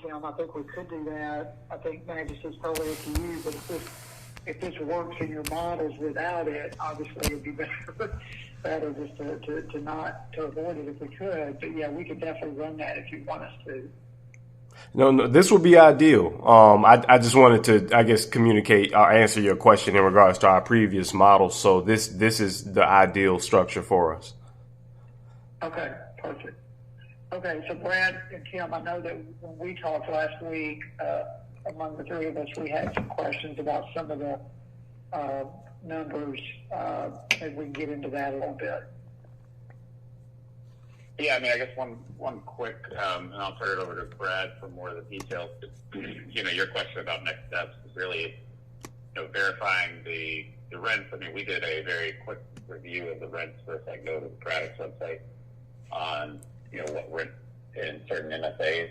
Tim. I think we could do that. I think Majesty's totally up to you, but if this works in your models without it, obviously it'd be better just to avoid it if we could. But yeah, we could definitely run that if you want us to. No, this would be ideal. I just wanted to, I guess, communicate or answer your question in regards to our previous models. So this is the ideal structure for us. Okay, perfect. Okay, so Brad and Tim, I know that when we talked last week, among the three of us, we had some questions about some of the numbers, and we can get into that a little bit. Yeah, I mean, I guess one quick, and I'll turn it over to Brad for more of the details. Your question about next steps is really, verifying the rents. I mean, we did a very quick review of the rents first. I go to the Braddock's website on, what rent in certain MSAs.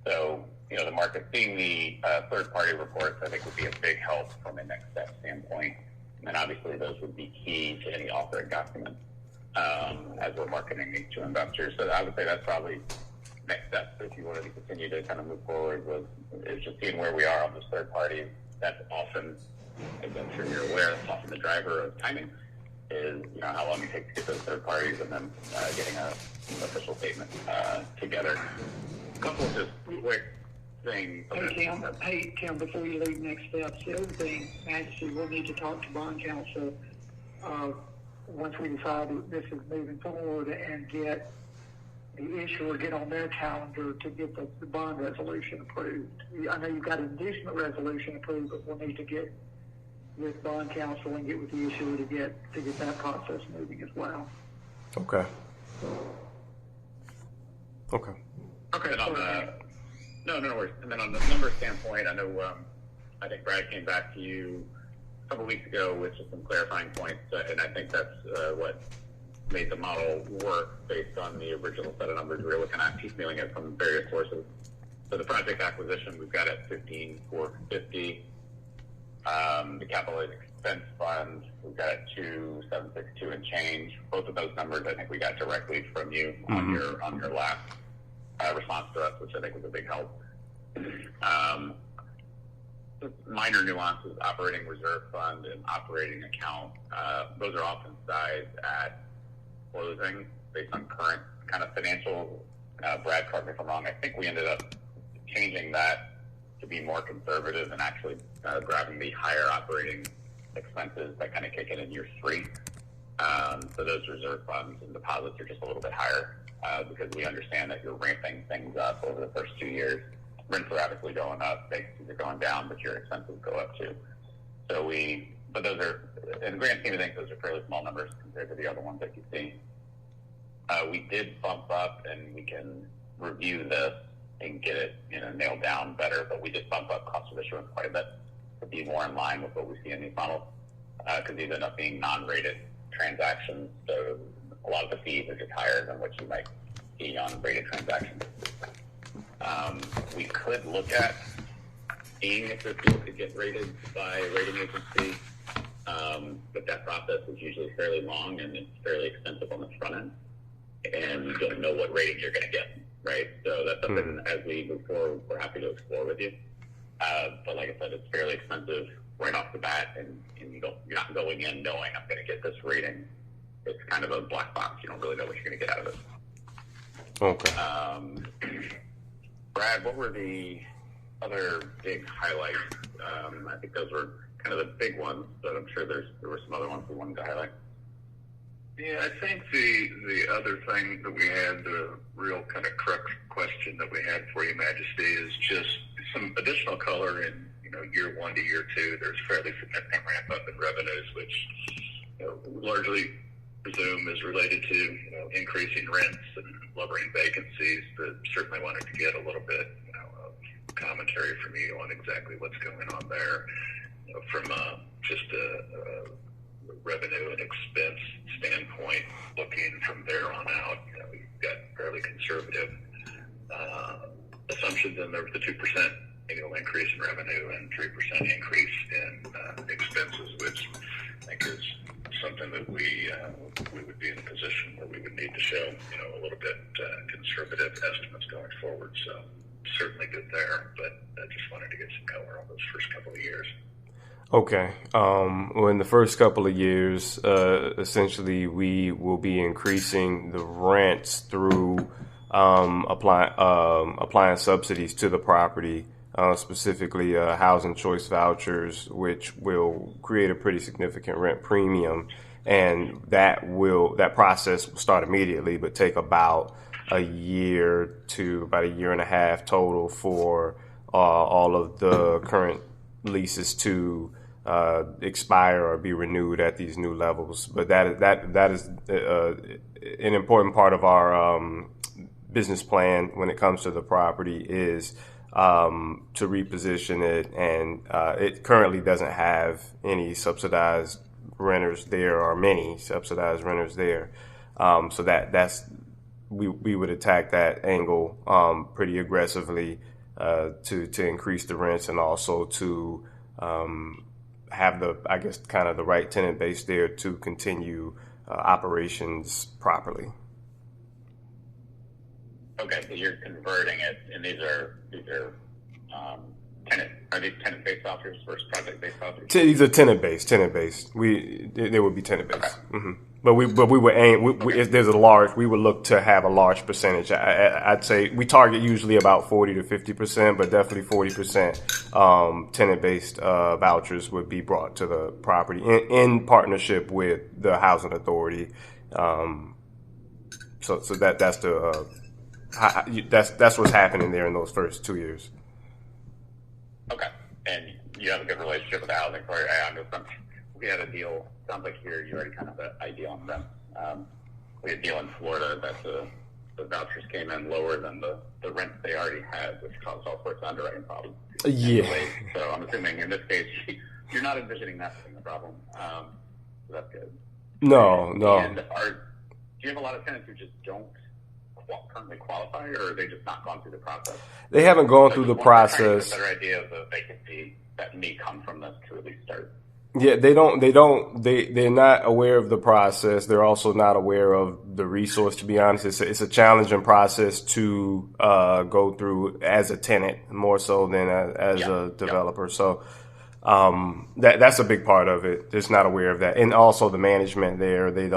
So, the market seeing the third-party reports, I think, would be a big help from a next step standpoint. And obviously, those would be key to any offering document as we're marketing these to investors. So I would say that's probably next step if you wanted to continue to kind of move forward is just seeing where we are on those third parties. That's often, as I'm sure you're aware, that's often the driver of timing is, how long it takes to get those third parties and then getting an official statement together. A couple of just quick things. Hey, Tim, before you leave next steps, the other thing, Majesty, we'll need to talk to bond counsel once we decide that this is moving forward and get the issuer get on their calendar to get the bond resolution approved. I know you've got an inducement resolution approved, but we'll need to get with bond counsel and get with the issuer to get that process moving as well. Okay. And on no worries. And then on the number standpoint, I know I think Brad came back to you a couple weeks ago with just some clarifying points, and I think that's what made the model work based on the original set of numbers we were looking at, piecemealing it from various sources. So the project acquisition, we've got at 15,450. The capital expense fund, we've got at 2,762 and change. Both of those numbers, I think we got directly from you on your last response to us, which I think was a big help. Minor nuances, operating reserve fund and operating account, those are often sized at closing based on current kind of financial. Brad, correct me if I'm wrong, I think we ended up changing that to be more conservative and actually grabbing the higher operating expenses that kind of kick in year 3. So those reserve funds and deposits are just a little bit higher because we understand that you're ramping things up over the first 2 years. Rents are obviously going up, vacancies are going down, but your expenses go up too. So but those are, in the grand scheme of things, those are fairly small numbers compared to the other ones that you see. We did bump up, and we can review this and get it, nailed down better, but we did bump up cost of issuance quite a bit to be more in line with what we see in these models, because these end up being non-rated transactions, so a lot of the fees are just higher than what you might see on rated transactions. We could look at seeing if this deal could get rated by a rating agency, but that process is usually fairly long and it's fairly expensive on the front end, and you don't know what rating you're going to get, right? So that's something as we move forward, we're happy to explore with you. But like I said, it's fairly expensive right off the bat, and you're not going in knowing I'm going to get this rating. It's kind of a black box. You don't really know what you're going to get out of it. Okay. Brad, what were the other big highlights? I think those were kind of the big ones, but I'm sure there were some other ones we wanted to highlight. Yeah, I think the other thing that we had, the real kind of crux question that we had for you, Majesty, is just some additional color in, year 1 to year 2. There's fairly significant ramp up in revenues, which largely presume is related to increasing rents and lowering vacancies, but certainly wanted to get a little bit of commentary from you on exactly what's going on there. From just a revenue and expense standpoint, looking from there on out, we've got fairly conservative assumptions in there with the 2% annual increase in revenue and 3% increase in expenses, which I think is something that we would be in a position where we would need to show, a little bit conservative estimates going forward. So certainly good there, but I just wanted to get some color on those first couple of years. Okay. Well, in the first couple of years, essentially, we will be increasing the rents through applying subsidies to the property, specifically housing choice vouchers, which will create a pretty significant rent premium, and that process will start immediately, but take about a year to about a year and a half total for all of the current leases to expire or be renewed at these new levels. But that is an important part of our business plan when it comes to the property is to reposition it, and it currently doesn't have any subsidized renters there, or many subsidized renters there. So that's we would attack that angle pretty aggressively to increase the rents, and also to have the right tenant base there to continue operations properly. Okay, so you're converting it, and these are tenant-based vouchers versus project-based vouchers? These are tenant-based. They would be tenant-based. Okay. Mm-hmm. But we would aim. If there's we would look to have a large percentage. I'd say we target usually about 40 to 50%, but definitely 40% tenant-based vouchers would be brought to the property in partnership with the housing authority. So that's what's happening there in those first 2 years. Okay, and you have a good relationship with the housing authority. We had a deal. Sounds like here you already kind of have an idea on them. We had a deal in Florida that the vouchers came in lower than the rent they already had, which caused all sorts of underwriting problems. Yeah. So I'm assuming in this case you're not envisioning that being a problem. So that's good. No. And do you have a lot of tenants who just don't currently qualify, or are they just not gone through the process? They haven't gone through the process. A better idea of the vacancy that may come from this to at least start. Yeah, they're not aware of the process. They're also not aware of the resource, to be honest. It's a challenging process to go through as a tenant, more so than as a developer. Yeah. So that's a big part of it. Just not aware of that. And also the management there, they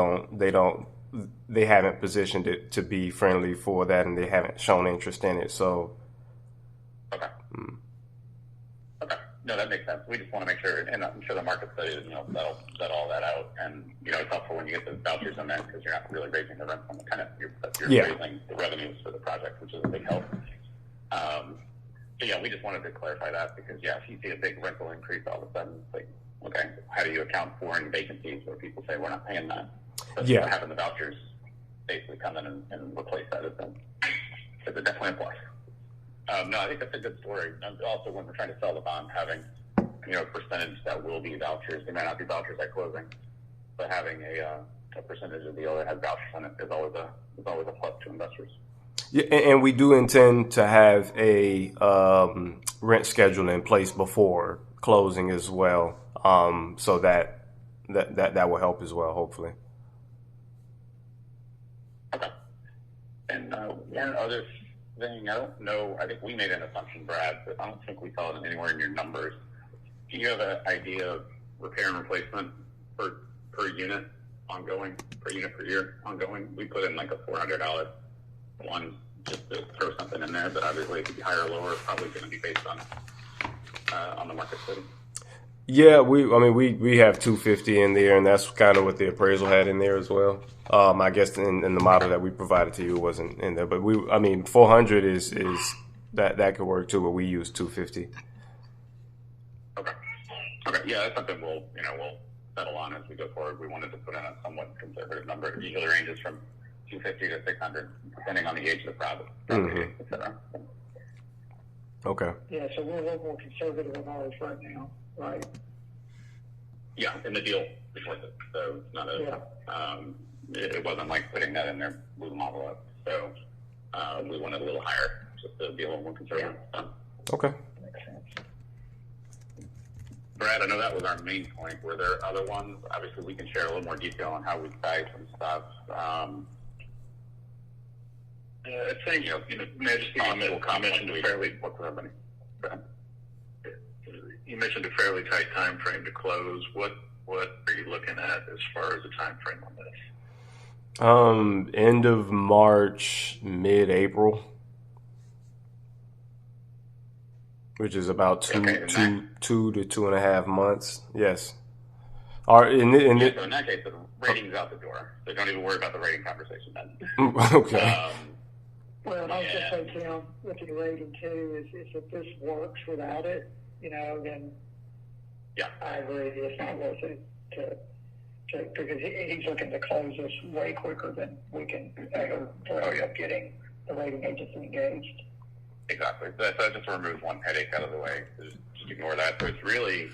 haven't positioned it to be friendly for that, and they haven't shown interest in it. So okay. No, that makes sense. We just want to make sure, and I'm sure the market study, set all that out. And, it's helpful when you get the vouchers in there, because you're not really raising the rent from the tenant. You're raising the revenues for the project, which is a big help. So, we just wanted to clarify that, because, if you see a big rental increase all of a sudden, it's like, okay, how do you account for any vacancies where people say we're not paying that? But having the vouchers basically come in and replace that is definitely a plus. No, I think that's a good story. And also, when we're trying to sell the bond, having a percentage that will be vouchers. They may not be vouchers at closing, but having a percentage of the deal that has vouchers on it is always a plus to investors. Yeah, and we do intend to have a rent schedule in place before closing as well, so that will help as well, hopefully. Okay. And one other thing, I don't know, I think we made an assumption, Brad, but I don't think we saw it anywhere in your numbers. Do you have an idea of repair and replacement per unit ongoing, per unit per year ongoing? We put in like a $400 one just to throw something in there, but obviously it could be higher or lower. It's probably going to be based on the market study. Yeah, we have $250 in there, and that's kind of what the appraisal had in there as well. I guess in the model that we provided to you wasn't in there, but $400 is that could work too, but we use $250. Okay. Yeah, that's something we'll settle on as we go forward. We wanted to put in a somewhat conservative number. It usually ranges from $250 to $600, depending on the age of the property, et cetera. Okay. Yeah, so we're a little more conservative on ours right now, right? Yeah, in the deal before this, so it's not it wasn't like putting that in there, blew the model up. So we wanted a little higher, just to be a little more conservative. Yeah. Okay. Makes sense. Brad, I know that was our main point. Were there other ones? Obviously, we can share a little more detail on how we size some stuff. I think, Majesty, you mentioned a fairly tight time frame to close. What are you looking at as far as the time frame on this? End of March, mid-April, which is about two to 2.5 months. Yes. So in that case, the rating's out the door. So don't even worry about the rating conversation then. Okay. Well, and I was just say, Tim, with the rating too, is if this works without it, then I agree. It's not worth it because he's looking to close this way quicker than we can hurry up getting the rating agency engaged. Exactly. So that just removes one headache out of the way. So just ignore that. So it's really,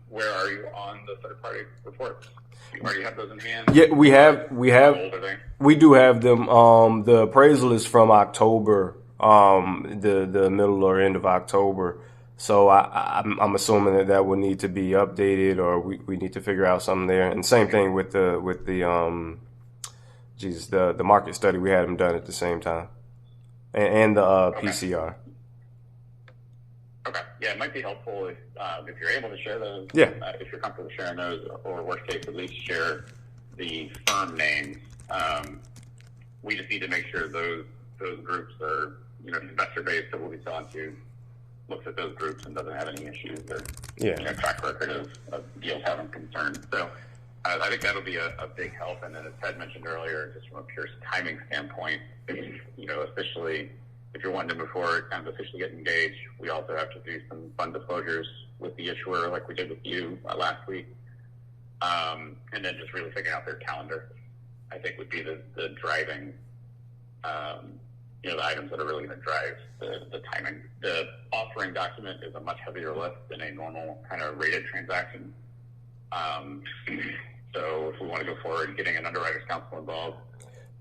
where are you on the third-party reports? You already have those in hand? Yeah, we do have them. The appraisal is from October, the middle or end of October. So I'm assuming that will need to be updated, or we need to figure out something there. And same thing with the market study. We had them done at the same time, and the PCR. Okay. Yeah, it might be helpful if you're able to share those. Yeah. If you're comfortable sharing those, or worst case, at least share the firm names. We just need to make sure those groups are, investor base that we'll be selling to looks at those groups and doesn't have any issues or track record of deals having concerns. So I think that'll be a big help. And then as Ted mentioned earlier, just from a pure timing standpoint, officially, if you're wanting to move forward, kind of officially get engaged, we also have to do some fund disclosures with the issuer like we did with you last week. And then just really figuring out their calendar, I think would be the driving, the items that are really going to drive the timing. The offering document is a much heavier lift than a normal kind of rated transaction. So if we want to go forward, getting an underwriter's counsel involved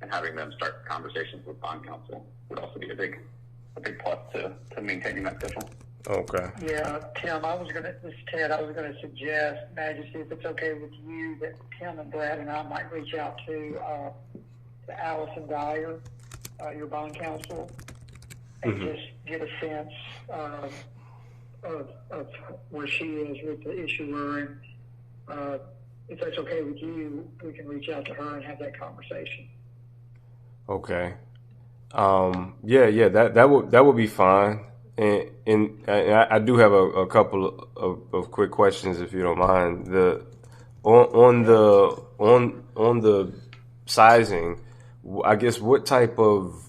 and having them start conversations with bond counsel would also be a big plus to maintaining that schedule. Okay. Yeah, Tim, this is Ted, I was going to suggest, Majesty, if it's okay with you, that Tim and Brad and I might reach out to Allison Dyer, your bond counsel, and just get a sense of where she is with the issuer. And if that's okay with you, we can reach out to her and have that conversation. Okay. That would be fine. And I do have a couple of quick questions, if you don't mind. On the sizing, I guess what type of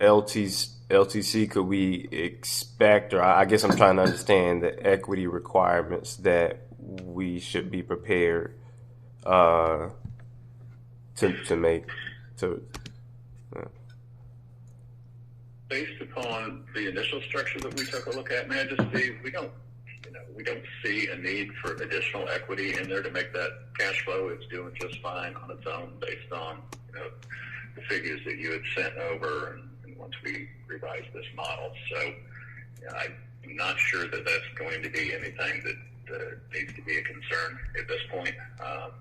LTC could we expect, or I guess I'm trying to understand the equity requirements that we should be prepared to make. Based upon the initial structure that we took a look at, Majesty, we don't see a need for additional equity in there to make that cash flow. It's doing just fine on its own based on the figures that you had sent over and once we revised this model. So I'm not sure that that's going to be anything that needs to be a concern at this point. I'm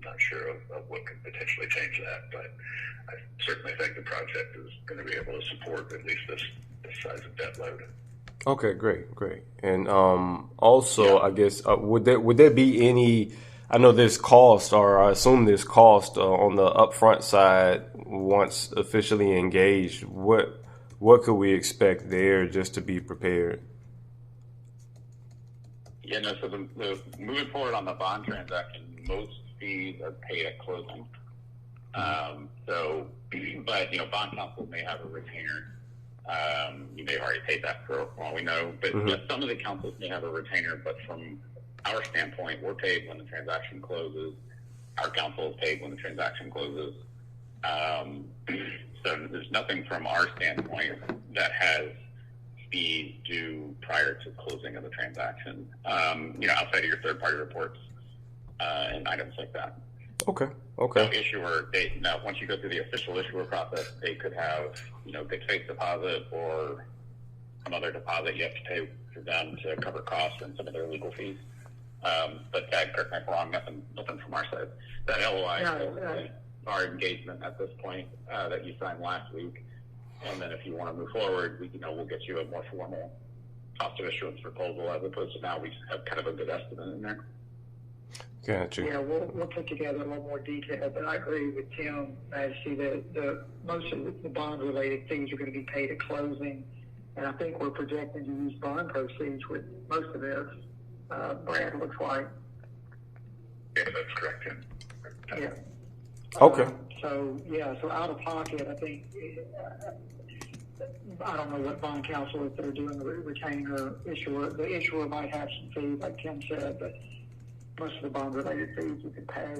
not sure of what could potentially change that, but I certainly think the project is going to be able to support at least this size of debt load. Okay, great. And also, I guess, would there be any, I know there's cost, or I assume there's cost on the upfront side once officially engaged. What could we expect there just to be prepared? Yeah, no, so the moving forward on the bond transaction, most fees are paid at closing. But bond counsel may have a retainer. You may have already paid that for all we know, but some of the counsels may have a retainer. But from our standpoint, we're paid when the transaction closes. Our counsel is paid when the transaction closes. So there's nothing from our standpoint that has fees due prior to closing of the transaction. Outside of your third-party reports and items like that. Okay. So issuer, once you go through the official issuer process, they could have, good faith deposit or some other deposit you have to pay for them to cover costs and some of their legal fees. But Ted, correct me if I'm wrong, nothing from our side. That LOI our engagement at this point that you signed last week. And then if you want to move forward, we'll get you a more formal cost of issuance proposal as opposed to now we just have kind of a good estimate in there. Gotcha. Yeah, we'll put together a little more detail, but I agree with Tim, Majesty, that most of the bond-related fees are going to be paid at closing, and I think we're projecting to use bond proceeds with most of this. Brad, looks like. Yeah, that's correct, Tim. Yeah. Okay. So out of pocket, I think, I don't know what bond counsel, if they're doing the retainer issuer. The issuer might have some fees, like Tim said, but most of the bond-related fees you can pay,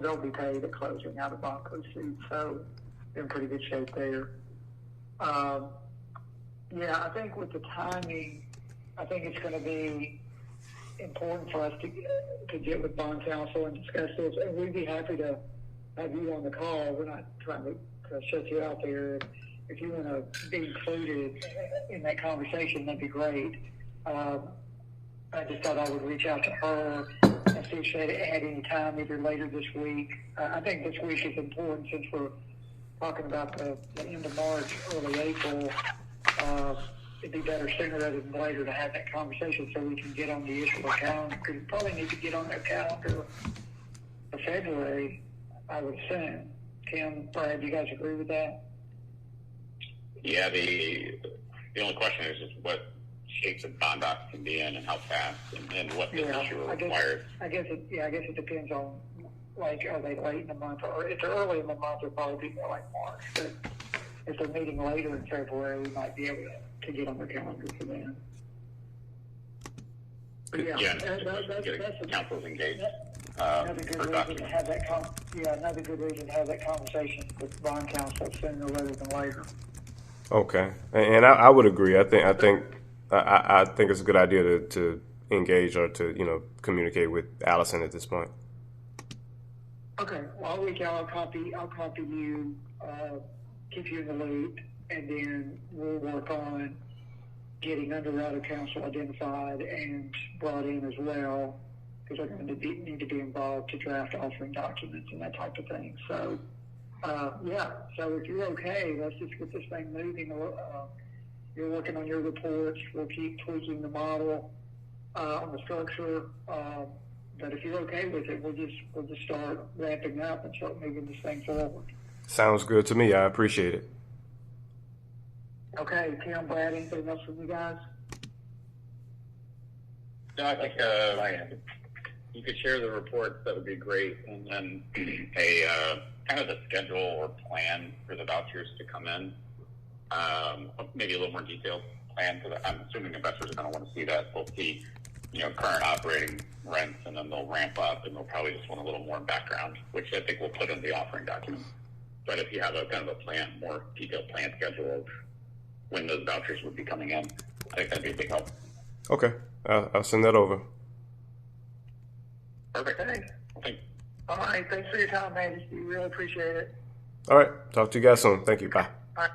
they'll be paid at closing out of bond proceeds, so they're in pretty good shape there. I think with the timing, I think it's going to be important for us to get with bond counsel and discuss this, and we'd be happy to have you on the call. We're not trying to shut you out there. If you want to be included in that conversation, that'd be great. I just thought I would reach out to her and see if she had any time either later this week. I think this week is important since we're talking about the end of March, early April. It'd be better sooner rather than later to have that conversation so we can get on the issuer calendar. Because we probably need to get on their calendar for February, I would assume. Tim, Brad, do you guys agree with that? Yeah, the only question is just what shape the bond docs can be in and how fast and what the issuer requires. I guess it depends on, like, are they late in the month, or if they're early in the month, it'll probably be more like March. But if they're meeting later in February, we might be able to get on their calendar for then. But that's counsel's engaged. Another good reason to have that conversation with bond counsel sooner rather than later. Okay, and I would agree. I think it's a good idea to engage or to communicate with Allison at this point. Okay, well, I'll reach out. I'll copy you, keep you in the loop, and then we'll work on getting underwriter counsel identified and brought in as well, because they're going to need to be involved to draft offering documents and that type of thing. So, so if you're okay, let's just get this thing moving. You're working on your reports. We'll keep tweaking the model on the structure. But if you're okay with it, we'll just start ramping up and start moving this thing forward. Sounds good to me. I appreciate it. Okay, Tim, Brad, anything else from you guys? No, I think you could share the reports. That would be great, and then a kind of the schedule or plan for the vouchers to come in. Maybe a little more detailed plan, because I'm assuming investors are going to want to see that. They'll see, current operating rents, and then they'll ramp up, and they'll probably just want a little more background, which I think we'll put in the offering document. But if you have a kind of a plan, more detailed plan schedule of when those vouchers would be coming in, I think that'd be a big help. Okay, I'll send that over. Perfect. Okay. All right, thanks for your time, Majesty. Really appreciate it. All right, talk to you guys soon. Thank you. Bye. All right.